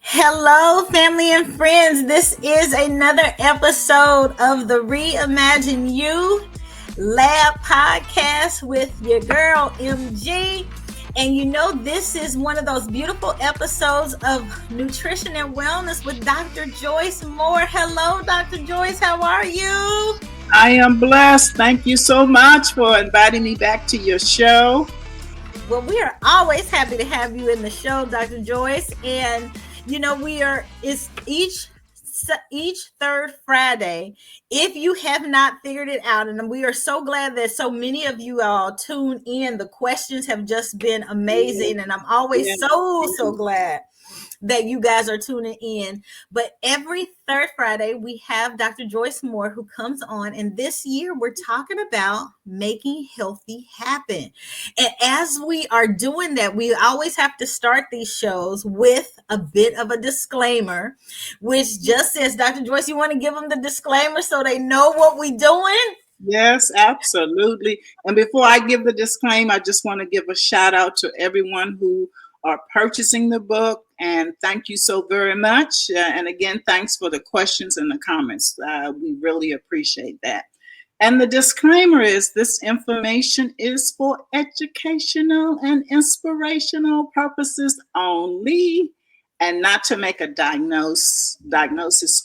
Hello, family and friends. This is another episode of the Reimagine You Lab podcast with your girl, MG. And this is one of those beautiful episodes of Nutrition and Wellness with Dr. Joyce Moore. Hello, Dr. Joyce. How are you? I am blessed. Thank you so much for inviting me back to your show. Well, we are always happy to have you in the show, Dr. Joyce. And it's each third Friday. If you have not figured it out, and we are so glad that so many of you all tune in. The questions have just been amazing, and I'm always so glad that you guys are tuning in. But every third Friday, we have Dr. Joyce Moore who comes on. And this year, we're talking about making healthy happen. And as we are doing that, we always have to start these shows with a bit of a disclaimer, which just says, Dr. Joyce, you want to give them the disclaimer so they know what we're doing? Yes, absolutely. And before I give the disclaimer, I just want to give a shout out to everyone who are purchasing the book. And thank you so very much. And again, thanks for the questions and the comments. We really appreciate that. And the disclaimer is this information is for educational and inspirational purposes only, and not to make a diagnosis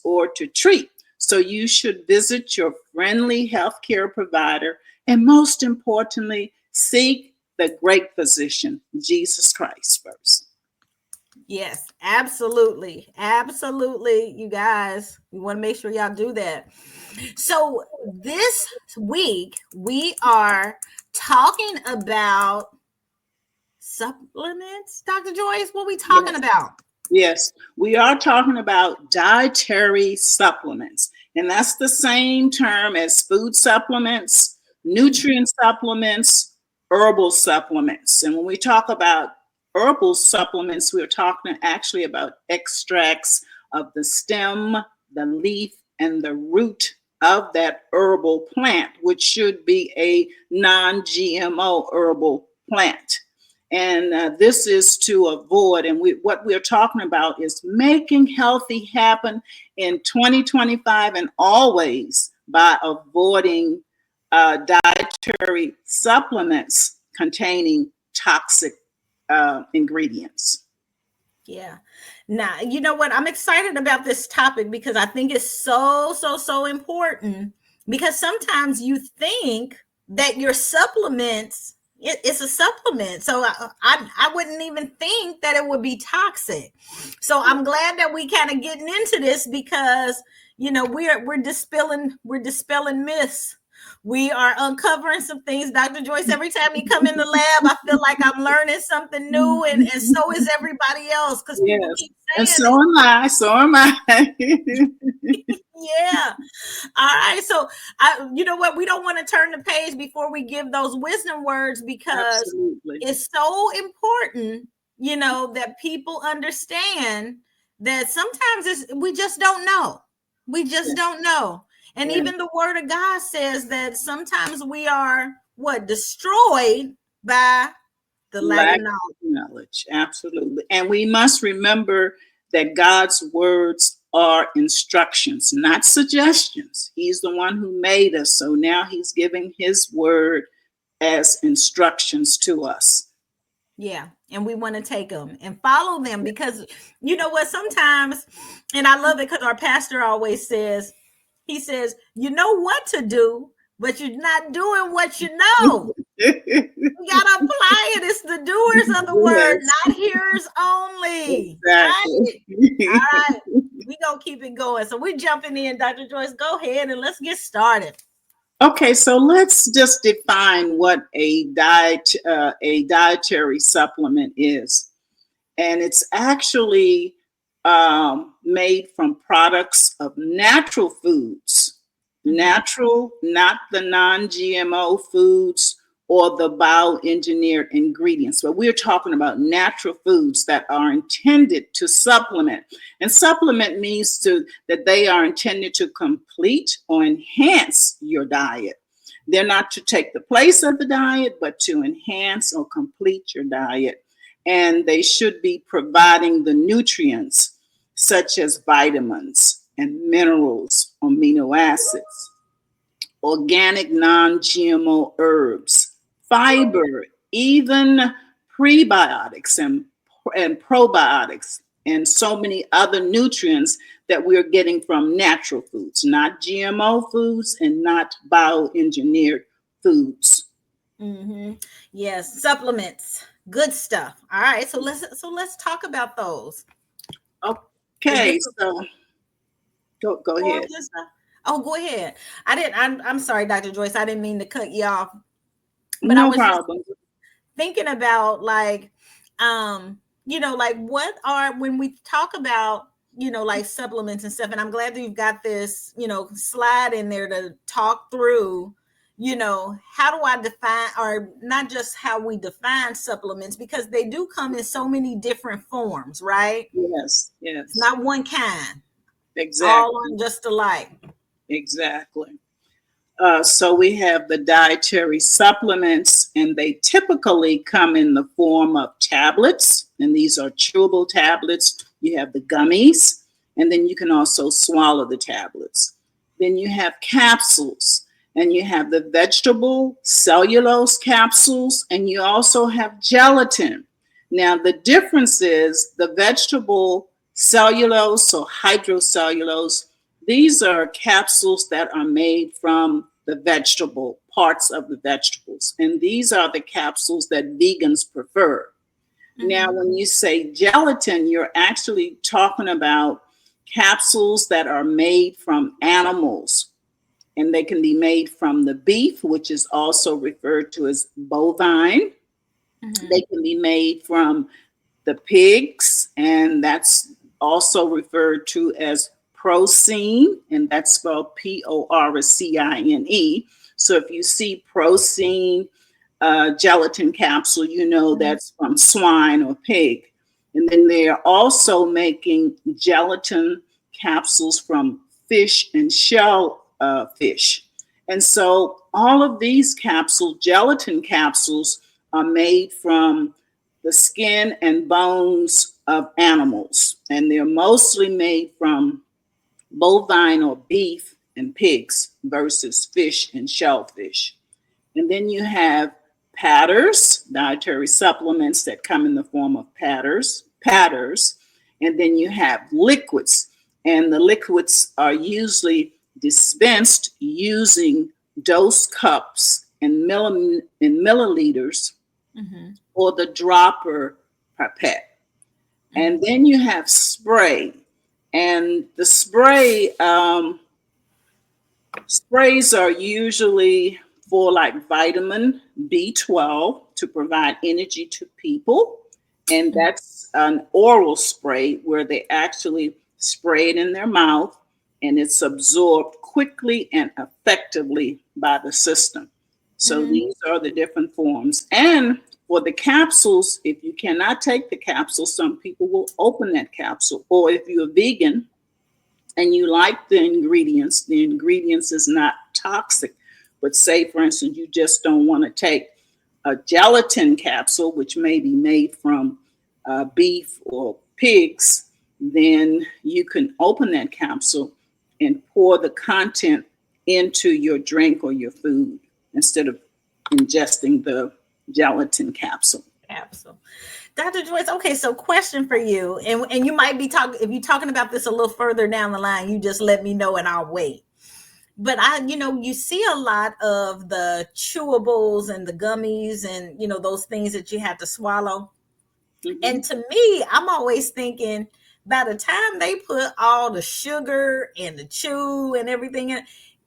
or to treat. So you should visit your friendly healthcare provider, and most importantly, seek the great physician, Jesus Christ, first. Yes, absolutely. Absolutely. You guys, we want to make sure y'all do that. So this week, we are talking about supplements. Dr. Joyce, what are we talking about? Yes, we are talking about dietary supplements. And that's the same term as food supplements, nutrient supplements, herbal supplements. And when we talk about herbal supplements, we're talking actually about extracts of the stem, the leaf, and the root of that herbal plant, which should be a non-GMO herbal plant. And this is to avoid, and what we're talking about is making healthy happen in 2025 and always by avoiding dietary supplements containing toxic ingredients. Yeah. Now, you know what? I'm excited about this topic because I think it's so important, because sometimes you think that your supplements, it's a supplement. So I wouldn't even think that it would be toxic. So I'm glad that we kind of getting into this because, we're dispelling myths. We are uncovering some things. Dr. Joyce, every time you come in the lab, I feel like I'm learning something new, and so is everybody else, because people keep saying and so am I. So am I. Yeah. All right. So, you know what? We don't want to turn the page before we give those wisdom words, because Absolutely. It's so important, that people understand that sometimes we just don't know. We just don't know. And even the word of God says that sometimes we are destroyed by the lack of knowledge. Absolutely. And we must remember that God's words are instructions, not suggestions. He's the one who made us. So now he's giving his word as instructions to us. Yeah. And we want to take them and follow them, because you know what? Sometimes, and I love it because our pastor always says, he says, you know what to do, but you're not doing what you know. You gotta apply it. It's the doers of the word, not hearers only. Exactly. Right? All right. We're gonna keep it going. So we're jumping in, Dr. Joyce. Go ahead and let's get started. Okay, so let's just define what a dietary supplement is. And it's actually made from products of natural foods, natural, not the non-GMO foods or the bioengineered ingredients. But we're talking about natural foods that are intended to supplement. And supplement means that they are intended to complete or enhance your diet. They're not to take the place of the diet, but to enhance or complete your diet. And they should be providing the nutrients such as vitamins and minerals, amino acids, organic non-GMO herbs, fiber, even prebiotics and probiotics, and so many other nutrients that we're getting from natural foods, not GMO foods and not bioengineered foods. Mm-hmm. Yes, supplements, good stuff. All right, so let's talk about those. The Okay, different so go forms ahead. and stuff. Oh, go ahead. I didn't. I'm sorry, Dr. Joyce. I didn't mean to cut you off, but I No was just problem. thinking about like, like what are when we talk about like supplements and stuff. And I'm glad that you've got this slide in there to talk through. How do I define, or not just how we define supplements, because they do come in so many different forms, right? Yes, It's yes, not one kind. All exactly, aren't just alike. exactly. So we have the dietary supplements, and they typically come in the form of tablets, and these are chewable tablets. You have the gummies, and then you can also swallow the tablets. Then you have capsules, and you have the vegetable cellulose capsules, and you also have gelatin. Now, the difference is the vegetable cellulose or hydrocellulose, these are capsules that are made from the vegetable parts of the vegetables. And these are the capsules that vegans prefer. Now, Mm-hmm. when you say gelatin, you're actually talking about capsules that are made from animals. And they can be made from the beef, which is also referred to as bovine. They Mm-hmm. can be made from the pigs, and that's also referred to as porcine, and that's spelled Porcine. So if you see porcine gelatin capsule, you know Mm-hmm. that's from swine or pig. And then they are also making gelatin capsules from fish and shell fish. And so all of these gelatin capsules, are made from the skin and bones of animals. And they're mostly made from bovine or beef and pigs versus fish and shellfish. And then you have dietary supplements that come in the form of patters. And then you have liquids. And the liquids are usually dispensed using dose cups and milliliters, Mm-hmm. or the dropper pipette. And then you have spray. And the sprays are usually for like vitamin B12 to provide energy to people. And Mm-hmm. that's an oral spray where they actually spray it in their mouth, and it's absorbed quickly and effectively by the system. So Mm-hmm. these are the different forms. And for the capsules, if you cannot take the capsule, some people will open that capsule. Or if you're a vegan, and you like the ingredients is not toxic. But say, for instance, you just don't want to take a gelatin capsule, which may be made from beef or pigs, then you can open that capsule and pour the content into your drink or your food instead of ingesting the gelatin capsule. Capsule. Dr. Joyce, okay, so question for you, and you might be talking, if you're talking about this a little further down the line, you just let me know and I'll wait. But you see a lot of the chewables and the gummies and those things that you have to swallow. Mhm. And to me, I'm always thinking by the time they put all the sugar and the chew and everything in,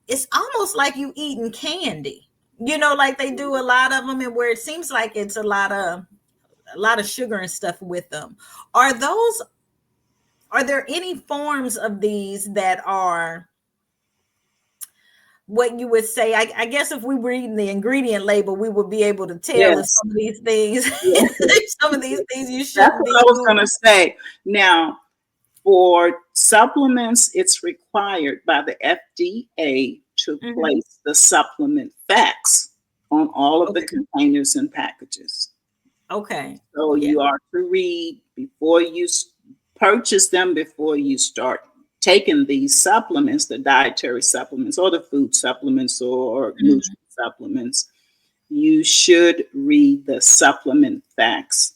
it's almost like you eating candy. Like they do a lot of them, and where it seems like it's a lot of sugar and stuff with them. Are those are there any forms of these that are what you would say? I guess if we were reading the ingredient label, we would be able to tell if Yes. some of these things, Yeah. some of these things you That's shouldn't what I be was doing. going to say. Now, for supplements, it's required by the FDA to Hmm. place the supplement facts on all of the Okay. containers and packages. Okay. So Yeah. you are to read before you purchase them before you start taking these supplements, the dietary supplements or the food supplements or nutrient supplements, you should read the supplement facts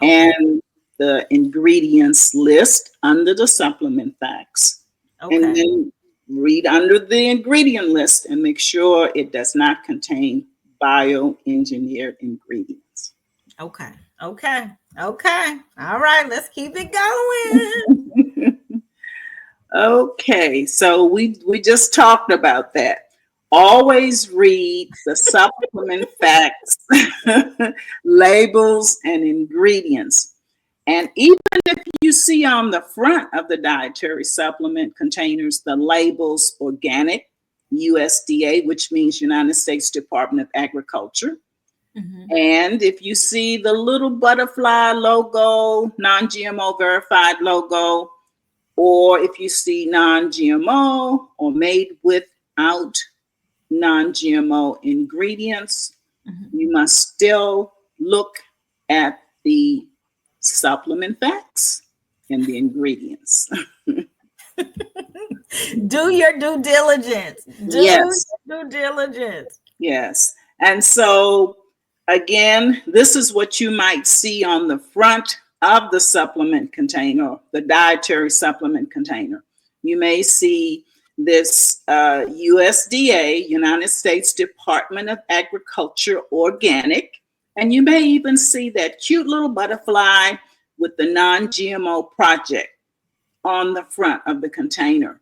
Okay. and the ingredients list under the supplement facts. And Okay. then read under the ingredient list and make sure it does not contain bioengineered ingredients. Okay. Okay. Okay. All right. Let's keep it going. Okay, so we just talked about that. Always read the supplement facts, labels, and ingredients. And even if you see on the front of the dietary supplement containers the labels organic, USDA, which means United States Department of Agriculture. Mhm. And if you see the little butterfly logo, non GMO verified logo, or if you see non GMO or made without non GMO ingredients, Mhm. you must still look at the supplement facts and the ingredients. Do your due diligence. Do Yes, your due diligence. yes. And so, again, this is what you might see on the front of the supplement container, the dietary supplement container. You may see this USDA, United States Department of Agriculture organic, and you may even see that cute little butterfly with the non GMO project on the front of the container.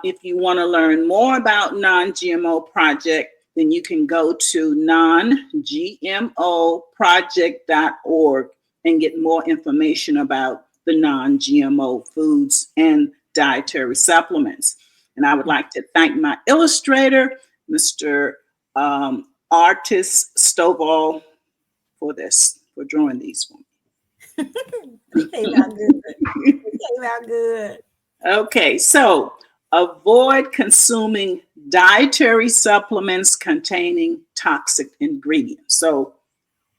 If you want to learn more about non-GMO project, then you can go to non-gmoproject.org and get more information about the non-GMO foods and dietary supplements. And I would like to thank my illustrator, Mr. Artist Stovall, for this, for drawing these for It came out good. It came out good. Okay, so avoid consuming dietary supplements containing toxic ingredients. So,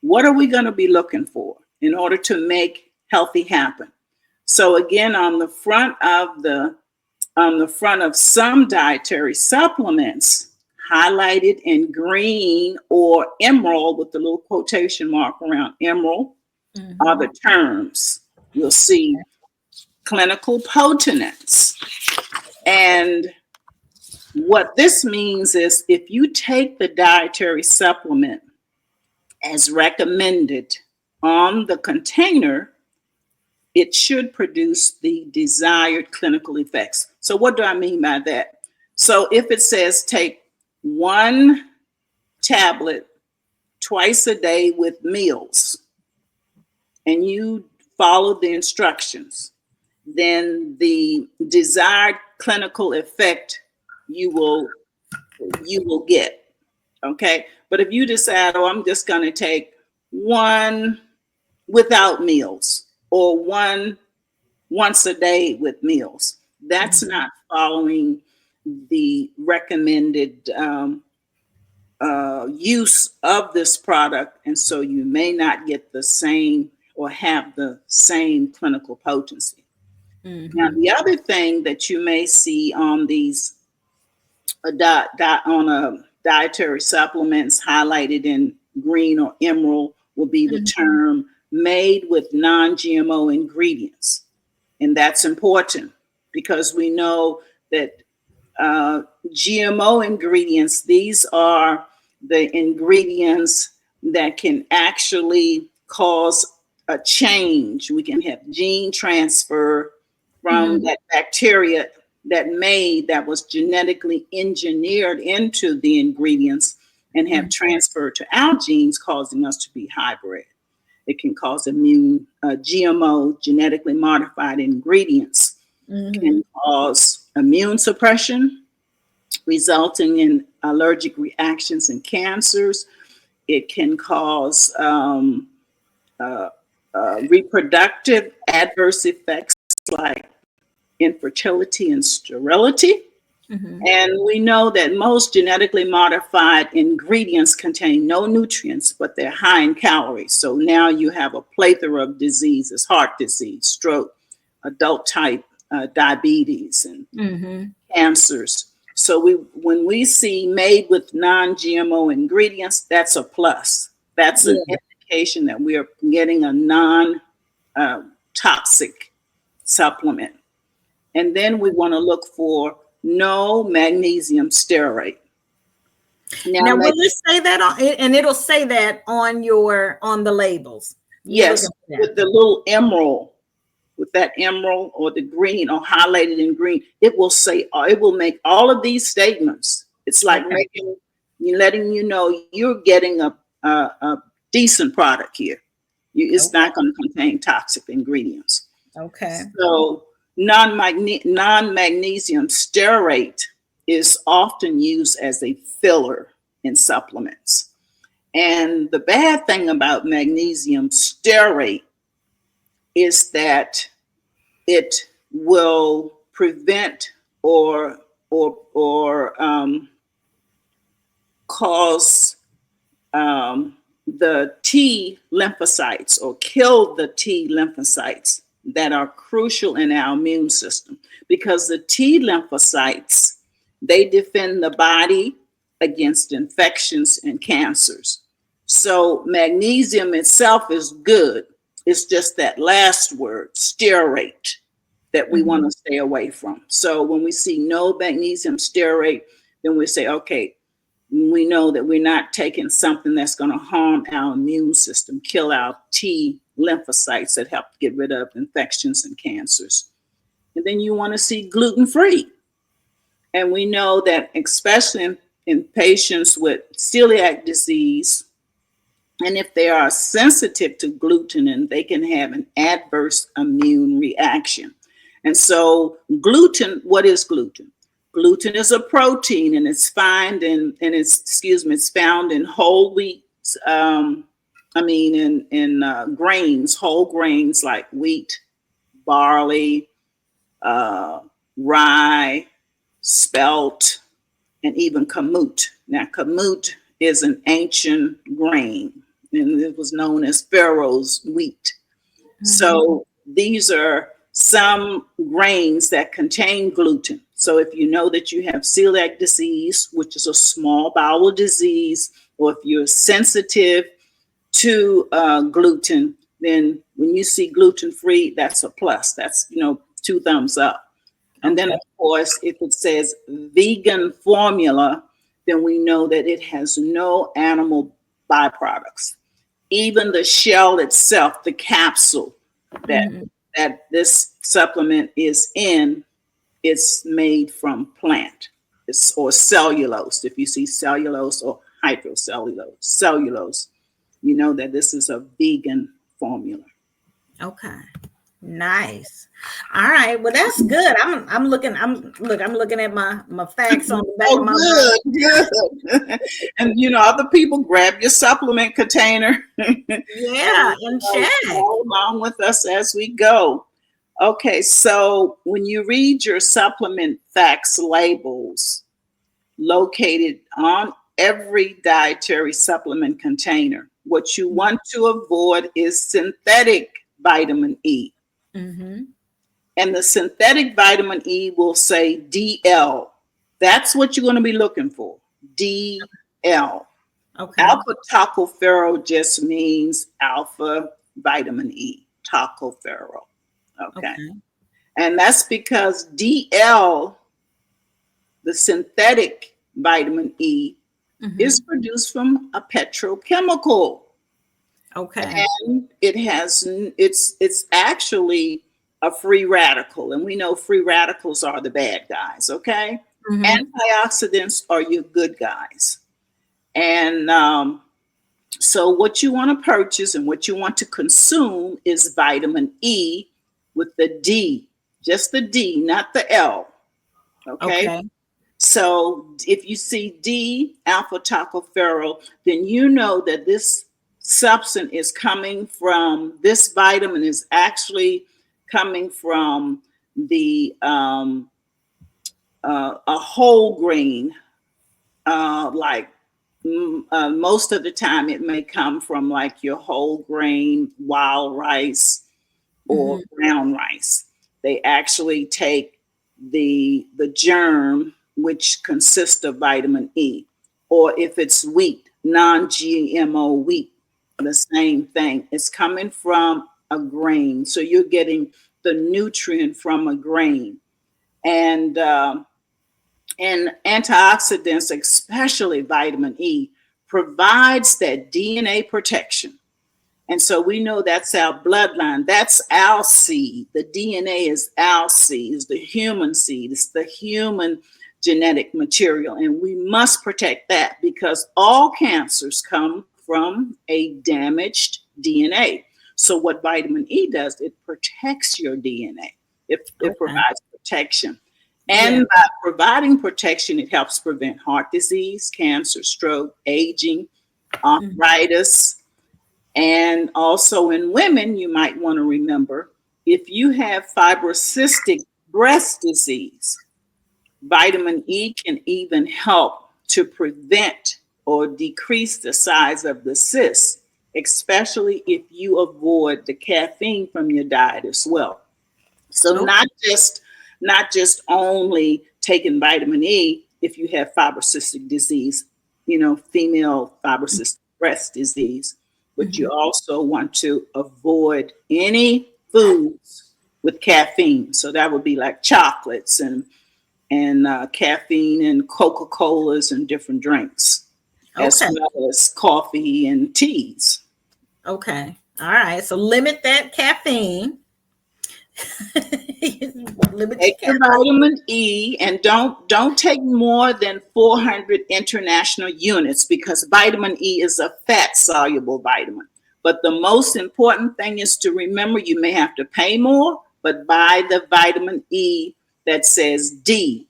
what are we going to be looking for in order to make healthy happen? So, again, on the front of some dietary supplements, highlighted in green or emerald with the little quotation mark around emerald, are the Mhm. terms. You'll see clinical potence. And what this means is if you take the dietary supplement as recommended on the container, it should produce the desired clinical effects. So, what do I mean by that? So, if it says take one tablet twice a day with meals and you follow the instructions, then the desired clinical effect you will get. Okay. But if you decide, oh, I'm just going to take one without meals or one once a day with meals, that's Mhm. not following the recommended use of this product. And so you may not get the same or have the same clinical potency. Now, Mhm. the other thing that you may see on these on a dietary supplements highlighted in green or emerald will be the Mhm. term made with non-GMO ingredients. And that's important because we know that GMO ingredients, these are the ingredients that can actually cause a change. We can have gene transfer from Mhm. that bacteria that was genetically engineered into the ingredients and have Mhm. transferred to our genes, causing us to be hybrid. It can cause GMO, genetically modified ingredients, can Mhm. cause immune suppression, resulting in allergic reactions and cancers. It can cause uh, reproductive adverse effects like infertility and sterility. Mhm. And we know that most genetically modified ingredients contain no nutrients, but they're high in calories. So now you have a plethora of diseases, heart disease, stroke, adult type diabetes and Mm-hmm. cancers. So when we see made with non-GMO ingredients, that's a plus. That's an Yeah. indication that we are getting a non-toxic supplement. And then we want to look for no magnesium stearate. Now, Now, will it say that on it, and it'll say that on your on the labels? You're looking yes, for that. with the little emerald, with that emerald or the green or highlighted in green, it will say, it will make all of these statements. It's like Okay. making, letting you know you're getting a decent product here. It's Okay. not going to contain toxic ingredients. Okay. So non-magnesium stearate is often used as a filler in supplements. And the bad thing about magnesium stearate is that it will prevent or cause the T lymphocytes or kill the T lymphocytes that are crucial in our immune system, because the T lymphocytes, they defend the body against infections and cancers. So magnesium itself is good. It's just that last word, stearate, that we want Mhm. to stay away from. So when we see no magnesium stearate, then we say, okay, we know that we're not taking something that's going to harm our immune system, kill our T lymphocytes that help get rid of infections and cancers. And then you want to see gluten free. And we know that, especially in patients with celiac disease, and if they are sensitive to gluten, and they can have an adverse immune reaction. And so gluten, what is gluten? Gluten is a protein, and it's found in, and it's found in whole wheat. In grains, whole grains like wheat, barley, uh, rye, spelt, and even kamut. Now, kamut is an ancient grain, and it was known as Pharaoh's wheat. Mhm. So these are some grains that contain gluten. So if you know that you have celiac disease, which is a small bowel disease, or if you're sensitive to gluten, then when you see gluten free, that's a plus. That's, two thumbs up. And then, Okay. of course, if it says vegan formula, then we know that it has no animal byproducts. Even the shell itself, the capsule that Mhm. that this supplement is in, it's made from plant. Or cellulose. If you see cellulose or cellulose, you know that this is a vegan formula. Okay. Nice. All right. Well, that's good. I'm looking at my facts on the back of Oh, my book. good, good. And other people, grab your supplement container and Yeah, and check. follow along with us as we go. Okay, so when you read your supplement facts labels located on every dietary supplement container, what you want to avoid is synthetic vitamin E. Mm-hmm. And the synthetic vitamin E will say DL. That's what you're going to be looking for. DL. Okay. Alpha tocopherol just means alpha vitamin E, tocopherol. Okay. Okay. And that's because DL, the synthetic vitamin E, is Mm-hmm. produced from a petrochemical. Okay. And it's actually a free radical, and we know free radicals are the bad guys. Okay, Mm-hmm. antioxidants are your good guys. And so what you want to purchase and what you want to consume is vitamin E with the D, just the D, not the L. Okay, Okay. so if you see D, alpha tocopherol, then you know that this substance is coming from, this vitamin is actually coming from the a whole grain, like most of the time it may come from like your whole grain wild rice or Mm-hmm. brown rice. they actually take the germ, which consists of vitamin E. Or if it's wheat, non-GMO wheat, the same thing. It's coming from a grain, so you're getting the nutrient from a grain. And and antioxidants, especially vitamin E, provides that DNA protection. And so we know that's our bloodline. That's our seed. The DNA is our seed, it's the human seed, it's the human genetic material. And we must protect that because all cancers come from a damaged DNA. So what vitamin E does, it protects your DNA. It Okay. provides protection. Yeah. And by providing protection, it helps prevent heart disease, cancer, stroke, aging, Mhm. arthritis. And also in women, you might want to remember if you have fibrocystic breast disease, vitamin E can even help to prevent or decrease the size of the cyst, especially if you avoid the caffeine from your diet as well. So Okay. not just only taking vitamin E if you have fibrocystic disease, female fibrocystic breast disease, but you Mhm. also want to avoid any foods with caffeine. So that would be like chocolates and caffeine and Coca Colas and different drinks, as Okay. well as coffee and teas. Okay. All right. So limit that caffeine. Limit your Take the caffeine. vitamin E and don't take more than 400 international units because vitamin E is a fat soluble vitamin. But the most important thing is to remember you may have to pay more, but buy the vitamin E that says D,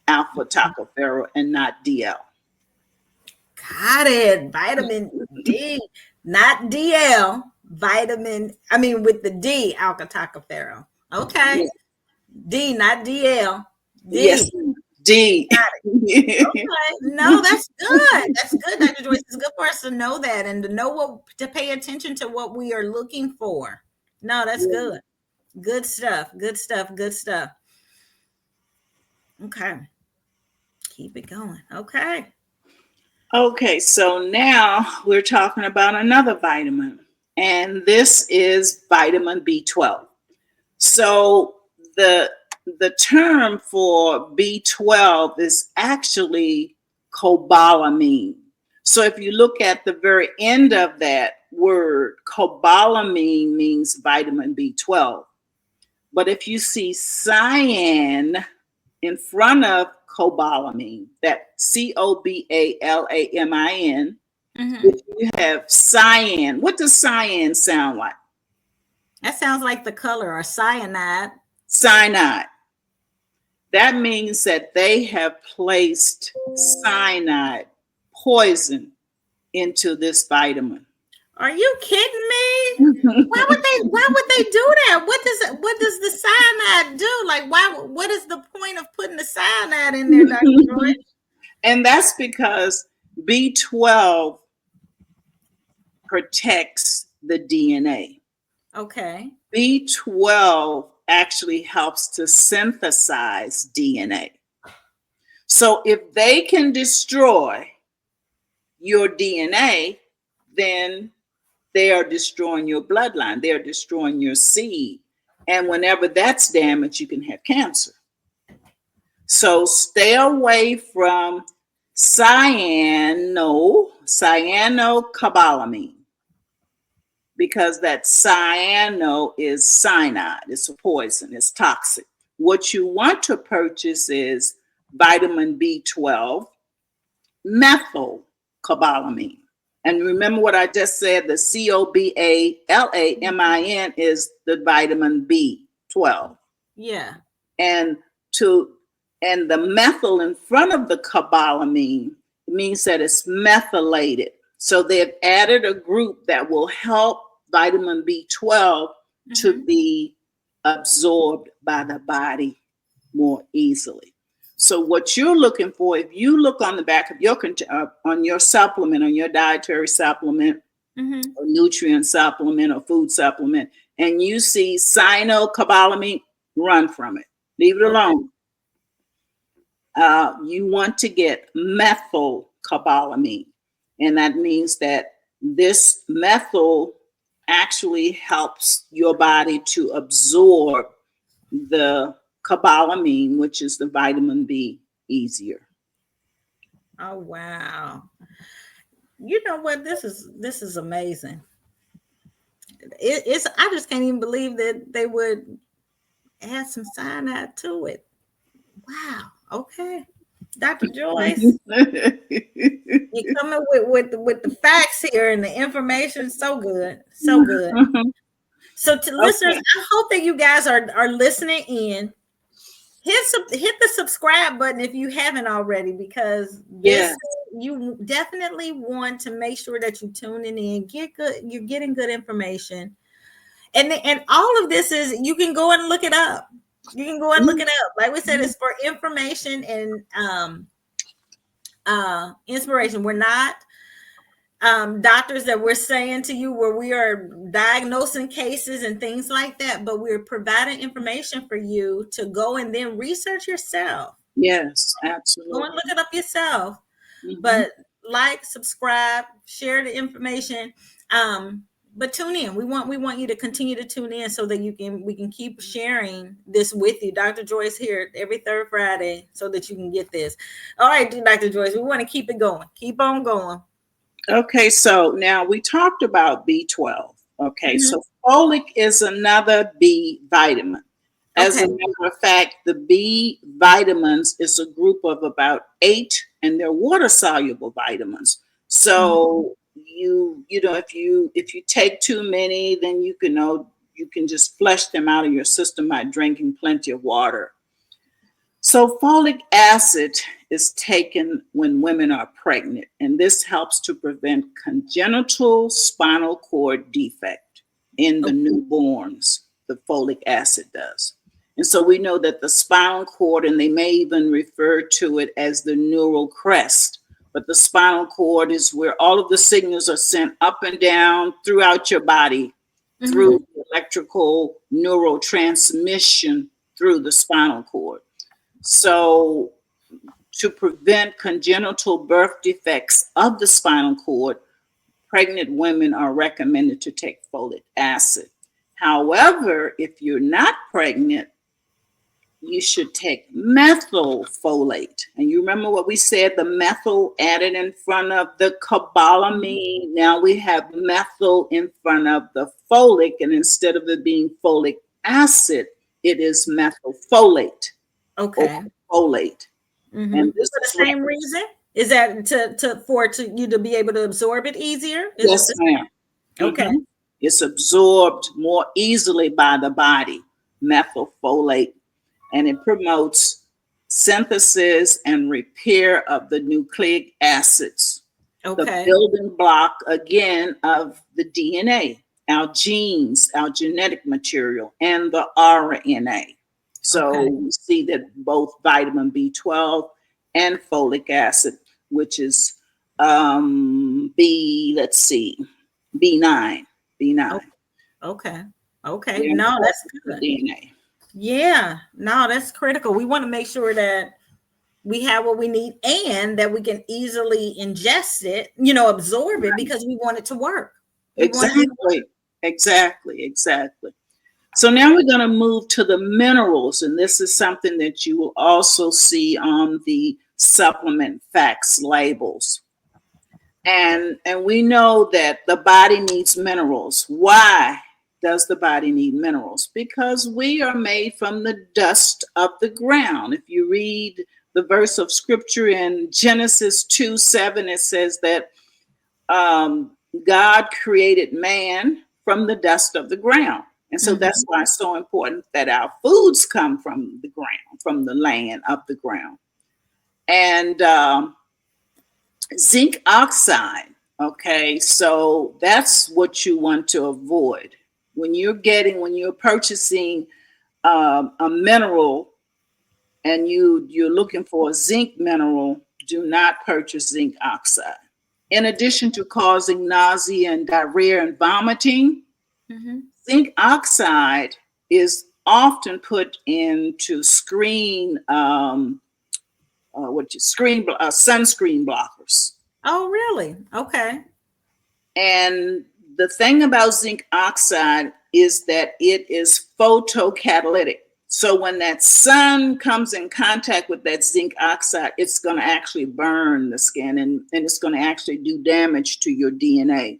alpha tocopherol, and not DL. Got it. Vitamin D, not DL. I mean, with the D, alkatocopherol. Okay. Yeah. D, not DL. Yes, D. D. Got it. Okay. No, that's good. That's good, Dr. Joyce. It's good for us to know that and to know to pay attention to what we are looking for. No, that's good. Good stuff. Good stuff. Good stuff. Okay. Keep it going. Okay. Okay, so now we're talking about another vitamin, and this is vitamin B12. So the the term for B12 is actually cobalamin. So if you look at the very end of that word, cobalamin means vitamin B12. But if you see cyan in front of cobalamin, that Cobalamin, Hmm. if you have cyan, what does cyan sound like? That sounds like the color or cyanide. Cyanide. That means that they have placed cyanide, poison, into this vitamin. Are you kidding me? Why would they do that? What does the cyanide do? Like what is the point of putting the cyanide in there, Dr. Joy? And that's because B12 protects the DNA. Okay. B12 actually helps to synthesize DNA. So if they can destroy your DNA, then they are destroying your bloodline, they are destroying your seed. And whenever that's damaged, you can have cancer. So stay away from cyanocobalamin because that cyano is cyanide. It's a poison, it's toxic. What you want to purchase is vitamin B12, methylcobalamin. And remember what I just said, the Cobalamin is the vitamin B12. Yeah. And to and the methyl in front of the cobalamin means that it's methylated. So they've added a group that will help vitamin B12 to Hmm. be absorbed by the body more easily. So what you're looking for, if you look on the back of your on your supplement, on your dietary supplement, Hmm. or nutrient supplement or food supplement, and you see cyanocobalamin, Run from it. Leave it Okay. alone. You want to get methylcobalamin, and that means that this methyl actually helps your body to absorb the cobalamin, which is the vitamin B, easier. Oh wow. You know what? This is amazing. It's I just can't even believe that they would add some cyanide to it. Wow. Okay. Dr. Joyce, you coming with the facts here and the information. So good. So good. So to listeners, Okay. I hope that you guys are listening in. Hit the subscribe button if you haven't already, because Yeah. this you definitely want to make sure that you tuning in. You're getting good information. And all of this is, you can go and look it up. You can go and look it up. Like we said, it's for information and inspiration. We're not doctors that we're saying to you where we are diagnosing cases and things like that, but we're providing information for you to go and then research yourself. Yes, Go and look absolutely. it up yourself. Hmm. But like, subscribe, share the information. But tune in. We want you to continue to tune in so that we can keep sharing this with you. Dr. Joyce here every third Friday so that you can get this. All right, Dr. Joyce, we want to keep it going. Keep on going. Okay, so now we talked about B12. Okay, Mhm. so folic is another B vitamin. As Okay. a matter of fact, the B vitamins is a group of about eight, and they're water soluble vitamins. Mhm. So you know if you take too many, then you can just flush them out of your system by drinking plenty of water. So, folic acid is taken when women are pregnant, and this helps to prevent congenital spinal cord defect in the Okay. newborns. The folic acid does. And so we know that the spinal cord, and they may even refer to it as the neural crest, but the spinal cord is where all of the signals are sent up and down throughout your body Mhm. through electrical neurotransmission through the spinal cord. So, to prevent congenital birth defects of the spinal cord, pregnant women are recommended to take folic acid. However, if you're not pregnant, you should take methylfolate. And you remember what we said, the methyl added in front of the cobalamin. Now we have methyl in front of the folic, and instead of it being folic acid, it is methylfolate or Okay. folate. Mm-hmm. And this For the is same reason? Is that to you to be able to absorb it easier? Is it yes, the ma'am. okay? Hmm. It's absorbed more easily by the body, methylfolate, and it promotes synthesis and repair of the nucleic acids, the Okay. building block again of the DNA, our genes, our genetic material, and the RNA. So Okay. we see that both vitamin B12 and folic acid, which is let's see, B9, Okay. B9. Okay. Okay. They're No, important that's for good. DNA. Yeah. No, that's critical. We want to make sure that we have what we need and that we can easily ingest it, absorb it, because we want it to work. We want it to work. Exactly, exactly, exactly. So now we're going to move to the minerals, and this is something that you will also see on the supplement facts labels. And we know that the body needs minerals. Why does the body need minerals? Because we are made from the dust of the ground. If you read the verse of scripture in Genesis 2:7, it says that God created man from the dust of the ground. And so that's Mhm. why it's so important that our foods come from the ground, from the land of the ground. And zinc oxide, okay, so that's what you want to avoid. When you're purchasing a mineral and you're looking for a zinc mineral, do not purchase zinc oxide. In addition to causing nausea and diarrhea and vomiting, Mhm. zinc oxide is often put into sunscreen blockers. Oh, really? Okay. And the thing about zinc oxide is that it is photocatalytic. So when that sun comes in contact with that zinc oxide, it's going to actually burn the skin, and it's going to actually do damage to your DNA.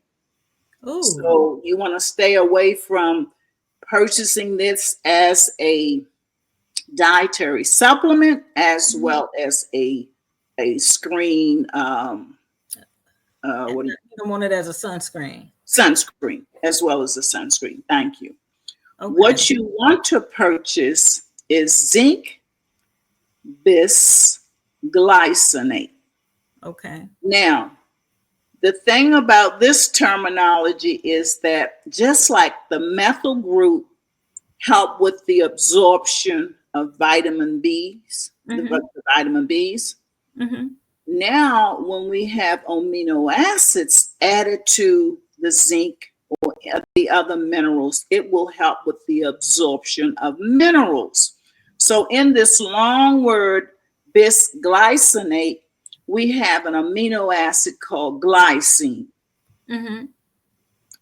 Ooh. So you want to stay away from purchasing this as a dietary supplement as Mhm. well as a screen You what do you, don't want it as a sunscreen. sunscreen, as well as a sunscreen. Thank you. Okay. What you want to purchase is zinc bisglycinate. Okay. Now, the thing about this terminology is that just like the methyl group help with the absorption of vitamin B's, Mm-hmm. the vitamin B's. Mm-hmm. Now, when we have amino acids added to the zinc or the other minerals, it will help with the absorption of minerals. So, in this long word, bisglycinate, we have an amino acid called glycine. Mm-hmm.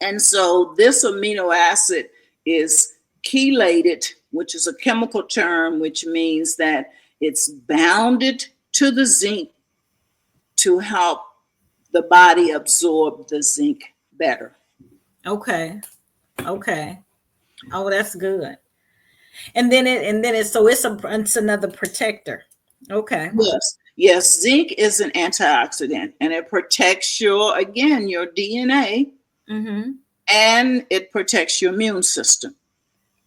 And so this amino acid is chelated, which is a chemical term, which means that it's bounded to the zinc to help the body absorb the zinc better. Okay. Okay. Oh, that's good. And then it's another protector. Okay. Yes. Yes, zinc is an antioxidant and it protects your DNA, Mm-hmm. and it protects your immune system.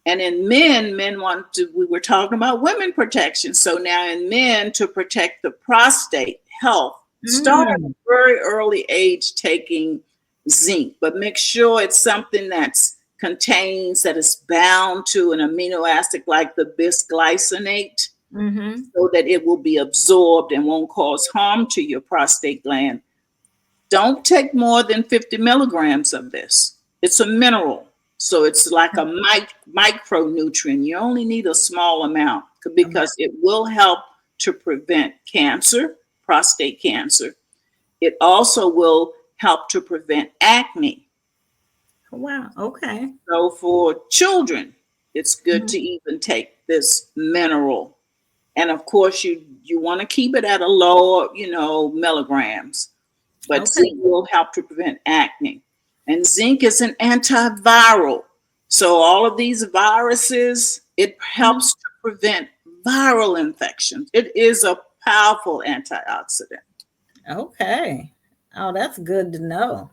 And in men want to, we were talking about women protection. So now in men, to protect the prostate health, start at a Mm. very early age taking zinc, but make sure it's something that is bound to an amino acid like the bisglycinate, Mm-hmm. so that it will be absorbed and won't cause harm to your prostate gland. Don't take more than 50 milligrams of this. It's a mineral. So it's like a micronutrient. You only need a small amount because it will help to prevent cancer, prostate cancer. It also will help to prevent acne. Wow. Okay. So for children, it's good Mhm. to even take this mineral. And of course, you want to keep it at a lower, milligrams. But Okay. zinc will help to prevent acne. And zinc is an antiviral. So all of these viruses, it Mhm. helps to prevent viral infections. It is a powerful antioxidant. Okay. Oh, that's good to know.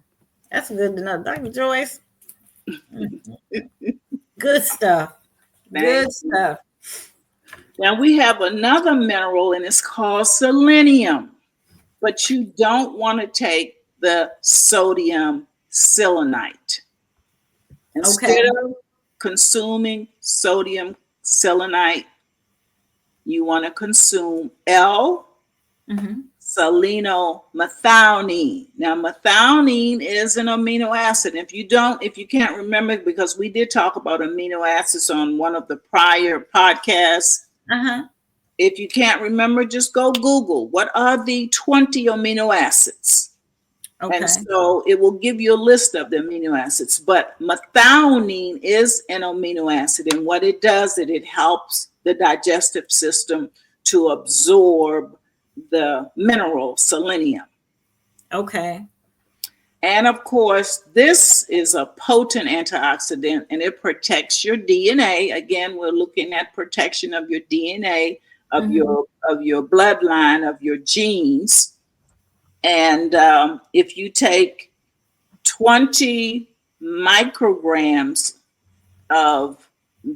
That's good to know. Dr. Joyce, mm, good stuff. Thank Good you. stuff. Now we have another mineral and it's called selenium, but you don't want to take the sodium selenite. Okay. Instead of consuming sodium selenite, you want to consume L Hmm. selenomethylamine. Now, methionine is an amino acid. If you can't remember, because we did talk about amino acids on one of the prior podcasts. Uh-huh. If you can't remember, just go Google what are the 20 amino acids. And Okay. so it will give you a list of the amino acids. But methionine is an amino acid. And what it does, it helps the digestive system to absorb the mineral selenium. Okay. And of course, this is a potent antioxidant and it protects your DNA. Again, we're looking at protection of your DNA, of Hmm. your bloodline, of your genes. And if you take 20 micrograms of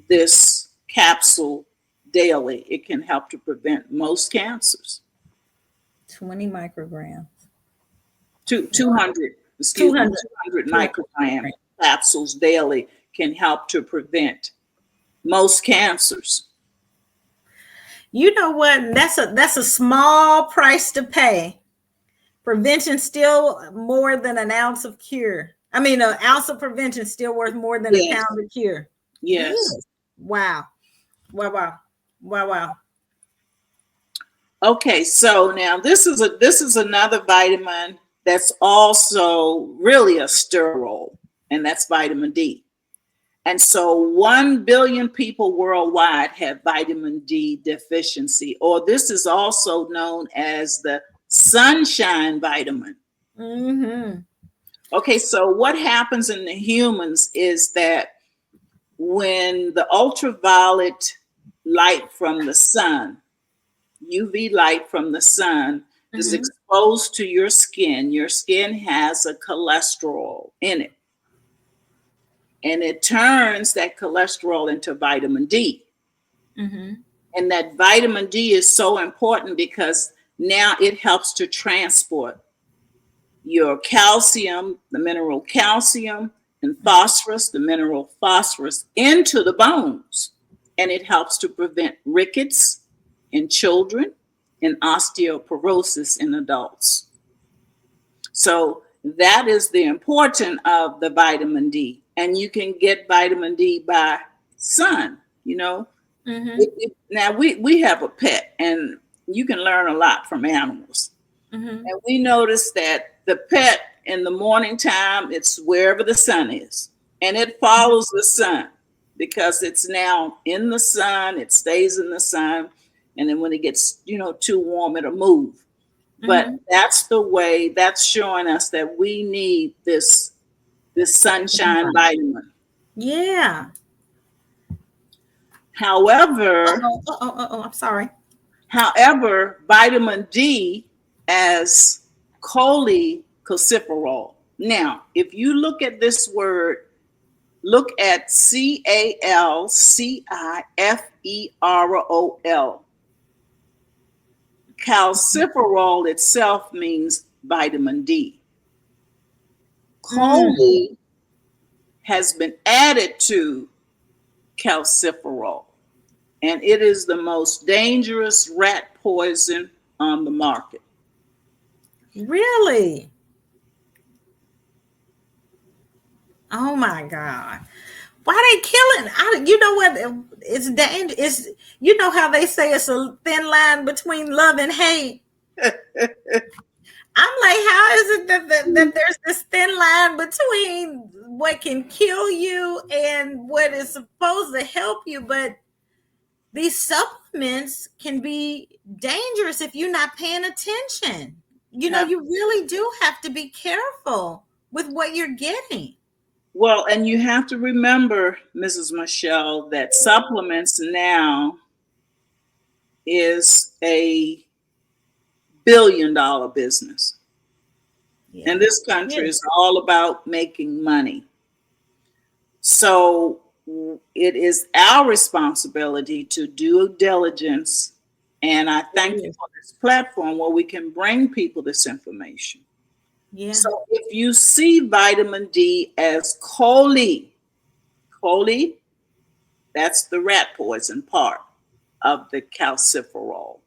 this capsule daily, it can help to prevent most cancers. 20 micrograms. Two, Wow. 200, excuse me, 200. 200 200 microgram micrograms. capsules daily can help to prevent most cancers. You know what? That's a small price to pay. Prevention still more than an ounce of cure. I mean, an ounce of prevention still worth more than a Yes, pound of cure. yes. Yes. Wow. Wow, wow, wow, wow. Okay, so now this is another vitamin that's also really a steroid, and that's vitamin D. And so 1 billion people worldwide have vitamin D deficiency, or this is also known as the sunshine vitamin. Mm-hmm. Okay, so what happens in the humans is that when the ultraviolet light from the sun, UV light from the sun, is Mm-hmm. exposed to your skin has a cholesterol in it, and it turns that cholesterol into vitamin D. Mm-hmm. And that vitamin D is so important because now it helps to transport your calcium, the mineral calcium, and phosphorus, the mineral phosphorus, into the bones. And it helps to prevent rickets in children and osteoporosis in adults. So that is the importance of the vitamin D. And you can get vitamin D by sun, you know. Mm-hmm. Now we have a pet, and you can learn a lot from animals. Mm-hmm. And we notice that the pet in the morning time, it's wherever the sun is, and it follows the sun because it's now in the sun. It stays in the sun, and then when it gets too warm, it'll move. But Mm-hmm. that's the way. That's showing us that we need this sunshine vitamin. Yeah. However, Uh-oh, uh-oh, uh-oh. I'm sorry. vitamin D as cholecalciferol. Now, if you look at this word, look at calciferol. Calciferol itself means vitamin D. Mm. Chole has been added to calciferol, and it is the most dangerous rat poison on the market. Really? Oh my God. Why they killing? You know what? It's dangerous. It's, you know how they say it's a thin line between love and hate. I'm like, how is it that there's this thin line between what can kill you and what is supposed to help you? But these supplements can be dangerous if you're not paying attention. You know, you really do have to be careful with what you're getting. Well, and you have to remember, Mrs. Michelle, that supplements now is a $1 billion business. And Yeah. this Yeah. country is all about making money. So it is our responsibility to do diligence. And I It thank you is. for this platform where we can bring people this information. Yeah. So if you see vitamin D as chole, that's the rat poison part of the calciferol.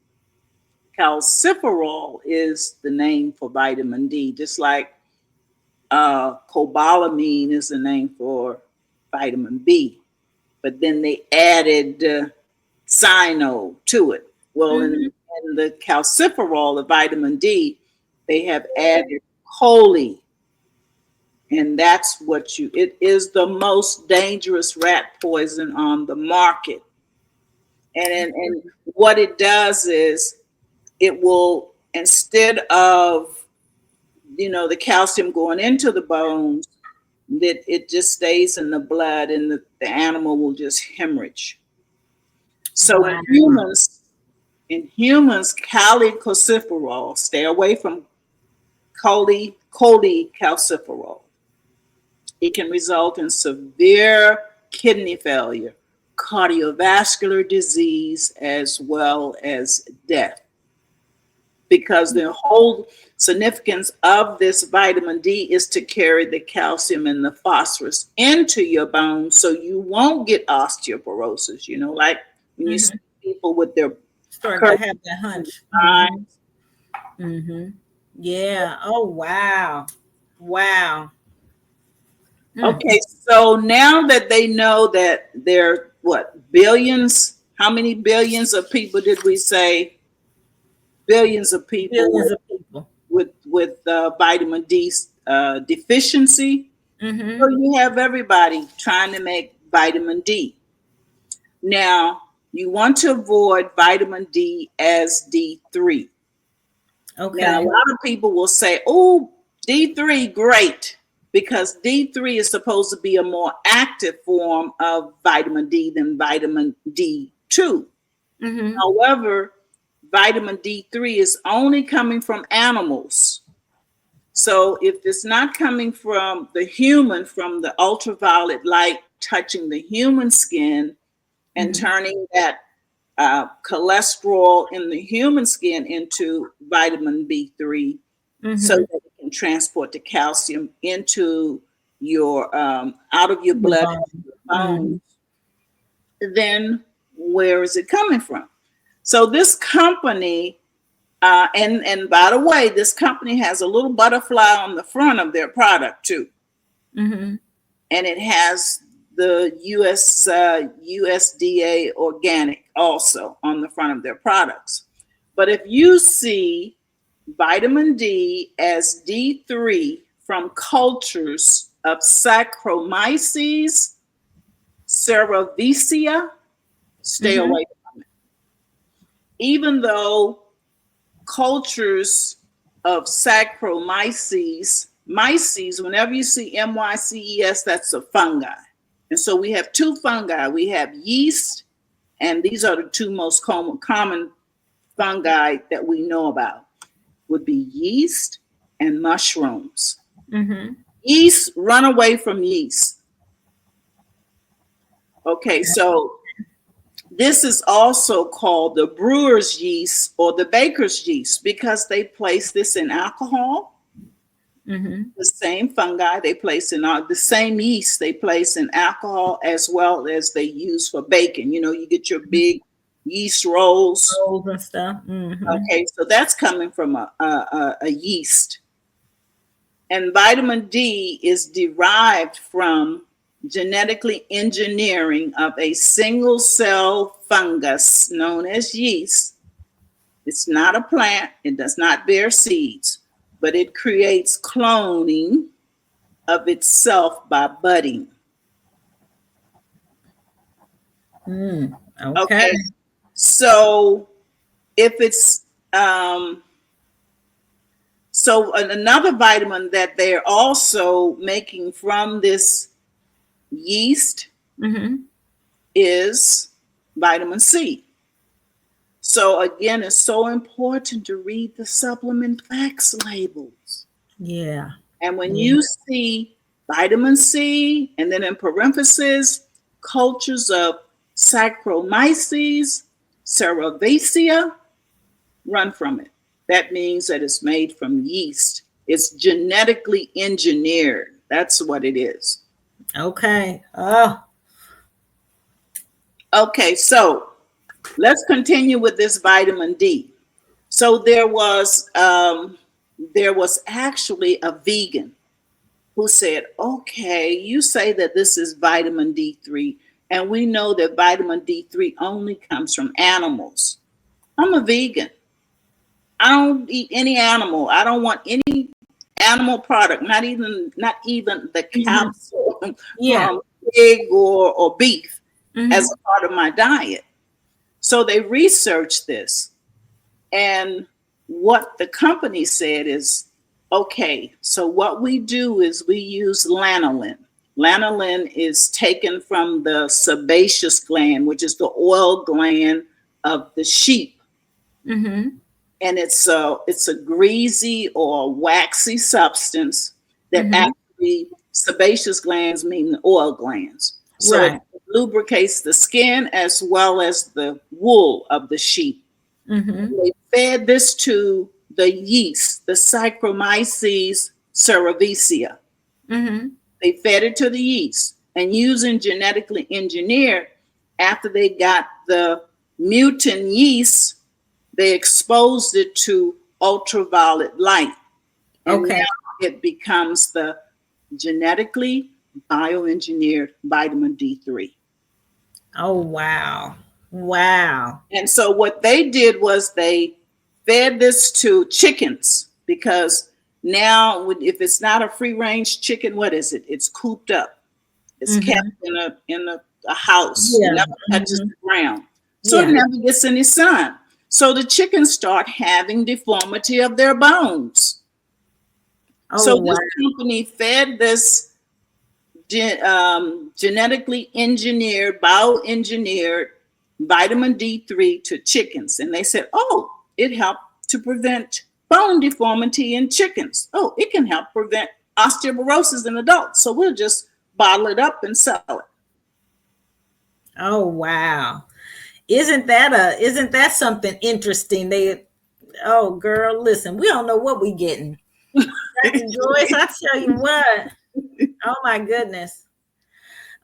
Calciferol is the name for vitamin D, just like cobalamin is the name for vitamin B. But then they added cyano to it. Well, Hmm. in the calciferol, the vitamin D, they have added choline, and that's it is the most dangerous rat poison on the market. And what it does is it will, instead of the calcium going into the bones, that it just stays in the blood, and the animal will just hemorrhage. So Wow. in humans, cholecalciferol, stay away from cholecalciferol. It can result in severe kidney failure, cardiovascular disease, as well as death. Because the whole significance of this vitamin D is to carry the calcium and the phosphorus into your bones so you won't get osteoporosis. Like when you see Hmm. people with their Starting to curves have that in the hunch. spine. Hmm. Hmm. Yeah. Oh wow. Wow. Mm. Okay, so now that they know that there are what billions, How many billions of people did we say? Billions of people Billions of people. with vitamin D deficiency. So Mm-hmm. you have everybody trying to make vitamin D. Now, you want to avoid vitamin D as D3. Now, a Okay. lot of people will say, oh, D3, great, because D3 is supposed to be a more active form of vitamin D than vitamin D2. Mm-hmm. However, vitamin D3 is only coming from animals. So if it's not coming from the human, from the ultraviolet light touching the human skin and Mm-hmm. turning that cholesterol in the human skin into vitamin B3 so Mm-hmm. that it can transport the calcium into your out of your The blood bone. into your bones, Mm-hmm. then where is it coming from? So this company, and by the way, this company has a little butterfly on the front of their product too, Mm-hmm. and it has the USDA organic also on the front of their products. But if you see vitamin D as D3 from cultures of Saccharomyces cerevisiae, stay Mm-hmm. away from it. Even though cultures of Saccharomyces, myces, whenever you see MYCES, that's a fungi. And so we have two fungi. We have yeast, and these are the two most common fungi that we know about, would be yeast and mushrooms. Mm-hmm. Yeast, run away from yeast. Okay, so this is also called the brewer's yeast or the baker's yeast because they place this in alcohol. Mm-hmm. The same fungi they place in the same yeast they place in alcohol as well as they use for baking. You know, you get your big yeast rolls. Rolls and stuff. Mm-hmm. Okay, so that's coming from a yeast. And vitamin D is derived from genetically engineering of a single cell fungus known as yeast. It's not a plant, it does not bear seeds, but it creates cloning of itself by budding. Mm. Okay. Okay, so if it's another vitamin that they're also making from this yeast Mm-hmm. is vitamin C. So again, it's so important to read the supplement facts labels. Yeah. And when Yeah. you see vitamin C, and then in parentheses, cultures of Saccharomyces cerevisiae, run from it. That means that it's made from yeast. It's genetically engineered. That's what it is. Okay. Oh. Okay, so let's continue with this vitamin D. So there was actually a vegan who said, "Okay, you say that this is vitamin D3, and we know that vitamin D3 only comes from animals. I'm a vegan. I don't eat any animal. I don't want any animal product, not even the Mm-hmm. capsule Yeah. from pig or beef as Mm-hmm. a part of my diet." So they researched this, and what the company said is, okay, so what we do is we use lanolin. Lanolin is taken from the sebaceous gland, which is the oil gland of the sheep. Mm-hmm. And it's a greasy or waxy substance that Mm-hmm. actually sebaceous glands mean the oil glands. So it Right. lubricates the skin as well as the wool of the sheep. Mm-hmm. They fed this to the yeast, the Saccharomyces cerevisiae. Mm-hmm. They fed it to the yeast, and using genetically engineered, after they got the mutant yeast, they exposed it to ultraviolet light, and Okay. now it becomes the genetically bioengineered vitamin D3. Oh wow. Wow. And so what they did was they fed this to chickens, because now if it's not a free range chicken, what is it? It's cooped up. It's kept Mm-hmm. in a house. It Yeah. never touches Mm-hmm. the ground. So it Yeah. never gets any sun. So the chickens start having deformity of their bones. Oh So wow. this company fed this genetically engineered, bioengineered vitamin D3 to chickens. And they said, oh, it helped to prevent bone deformity in chickens. Oh, it can help prevent osteoporosis in adults. So we'll just bottle it up and sell it. Oh wow. Isn't that something interesting? They Oh girl, listen, we don't know what we getting. Dr. Joyce, I tell you what. Oh my goodness.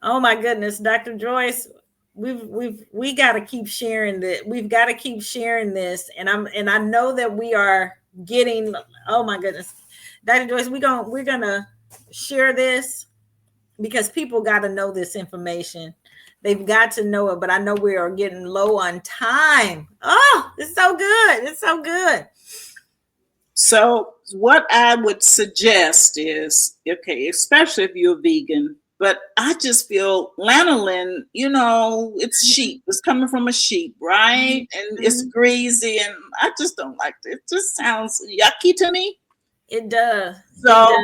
Oh my goodness, Dr. Joyce, we got to keep sharing that. We've got to keep sharing this, and I know that we are getting. Oh my goodness, Dr. Joyce, we're gonna share this because people got to know this information. They've got to know it, but I know we are getting low on time. Oh, it's so good. It's so good. So what I would suggest is, okay, especially if you're vegan, but I just feel lanolin, it's sheep. It's coming from a sheep, right? And it's Mhm. greasy, and I just don't like it. It just sounds yucky to me. It does. It does. So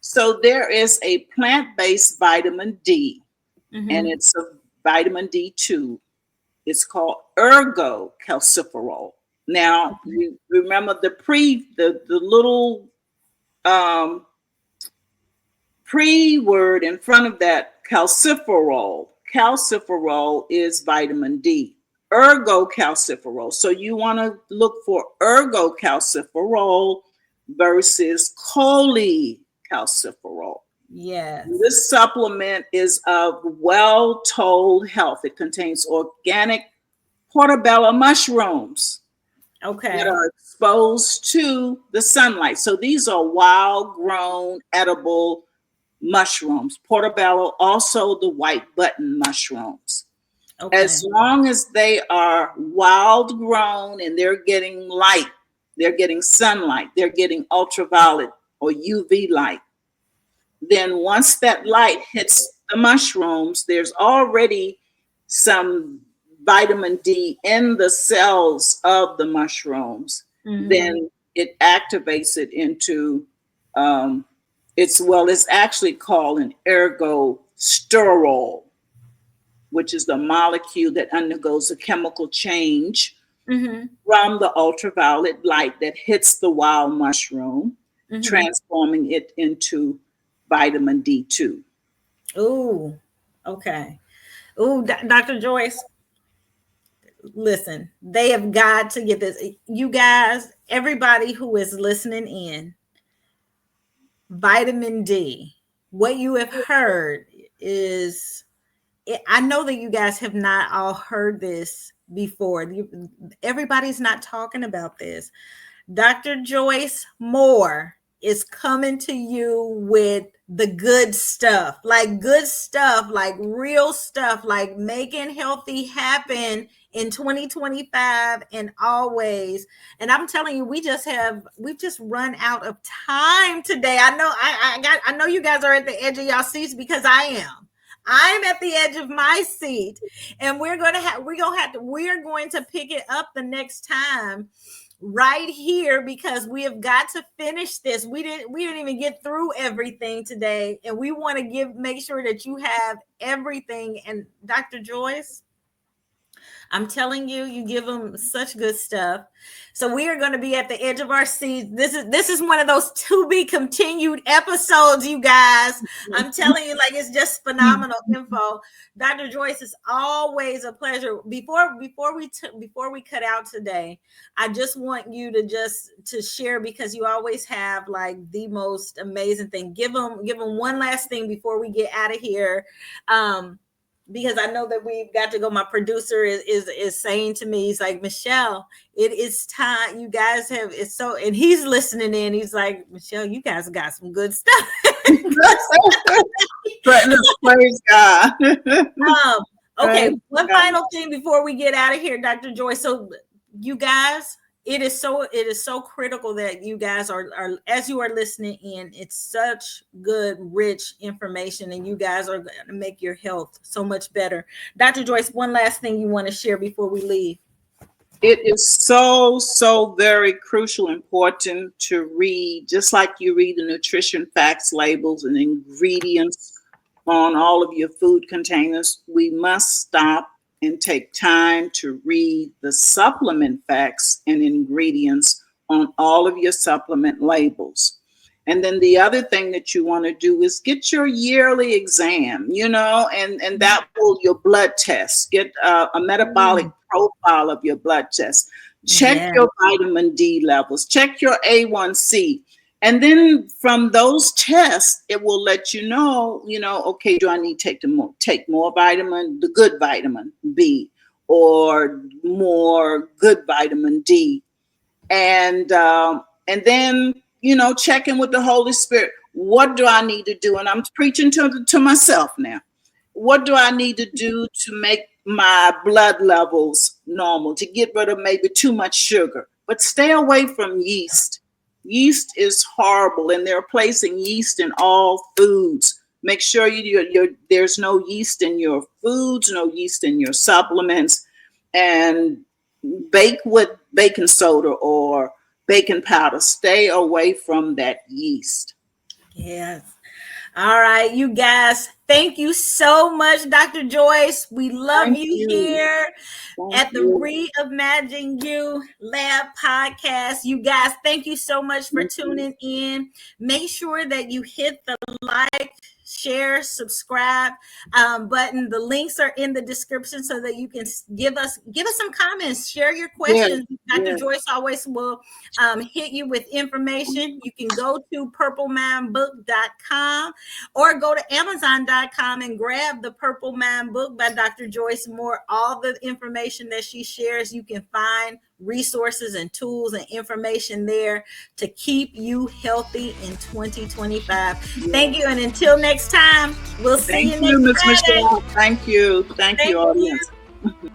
so there is a plant-based vitamin D, and Hmm. it's a vitamin D2. It's called ergocalciferol. Now, you remember the little um, pre-word in front of that, calciferol. Calciferol is vitamin D. Ergocalciferol. So you want to look for ergocalciferol versus cholecalciferol. Yes. This supplement is of well-told health. It contains organic portobello mushrooms that Okay. are exposed to the sunlight. So these are wild grown edible mushrooms. Portobello, also the white button mushrooms. As Okay. long as they are wild grown and they're getting light, they're getting sunlight, they're getting ultraviolet or UV light, then once that light hits the mushrooms, there's already some vitamin D in the cells of the mushrooms. Hmm. Then it activates it into um, it's actually called an ergosterol, which is the molecule that undergoes a chemical change Hmm. from the ultraviolet light that hits the wild mushroom, Hmm. transforming it into vitamin D2. Ooh. Okay. Ooh, Dr. Joyce, listen, they have got to get this. You guys, everybody who is listening in, vitamin D, what you have heard is, I know that you guys have not all heard this before. Everybody's not talking about this. Dr. Joyce Moore is coming to you with the good stuff, like real stuff, like making healthy happen in 2025 and always. And I'm telling you, we've just run out of time today. I know you guys are at the edge of y'all seats because I am. I'm at the edge of my seat, and we're going to pick it up the next time right here because we have got to finish this. We didn't even get through everything today, and we want to make sure that you have everything. And Dr. Joyce, I'm telling you, you give them such good stuff. So we are going to be at the edge of our seats. This is one of those to be continued episodes, you guys. I'm telling you, like, it's just phenomenal info. Dr. Joyce, it's always a pleasure. Before we cut out today, I just want you to share, because you always have like the most amazing thing. Give them one last thing before we get out of here. Because I know that we've got to go. My producer is saying to me, he's like, Michelle, it is time. You guys have it's so, and he's listening in. He's like, Michelle, you guys got some good stuff. Praise God. um, Okay, Okay. one final thing before we get out of here, Dr. Joy. So you guys, it is so critical that you guys are as you are listening in, it's such good, rich information, and you guys are going to make your health so much better. Dr. Joyce, one last thing you want to share before we leave. It is so, so very crucial, important to read, just like you read the nutrition facts labels and ingredients on all of your food containers. We must stop and take time to read the supplement facts and ingredients on all of your supplement labels. And then the other thing that you want to do is get your yearly exam, and that will your blood test, get a metabolic profile of your blood test, check Yeah. your vitamin D levels, check your A1C. And then from those tests, it will let okay, do I need to take more vitamin, the good vitamin B, or more good vitamin D, and then checking with the Holy Spirit. What do I need to do? And I'm preaching to myself now. What do I need to do to make my blood levels normal, to get rid of maybe too much sugar? But stay away from yeast. Yeast is horrible, and they're placing yeast in all foods. Make sure there's no yeast in your foods, no yeast in your supplements, and bake with baking soda or baking powder. Stay away from that yeast. Yes. All right, you guys, thank you so much, Dr. Joyce. We love Thank you you. here Thank at the you. Reimagine You Lab podcast. You guys, thank you so much for Thank you. tuning in. Make sure that you hit the like, share, subscribe button. The links are in the description so that you can give us some comments, share your Yes, questions. Dr. yes. Joyce always will hit you with information. You can go to purplemindbook.com or go to amazon.com and grab the Purple Mind book by Dr. Joyce Moore. All the information that she shares, you can find resources and tools and information there to keep you healthy in 2025. Thank you. And until next time, we'll see Thank you you, next Miss Friday. Michelle. Thank you. Thank you, Thank audience. you.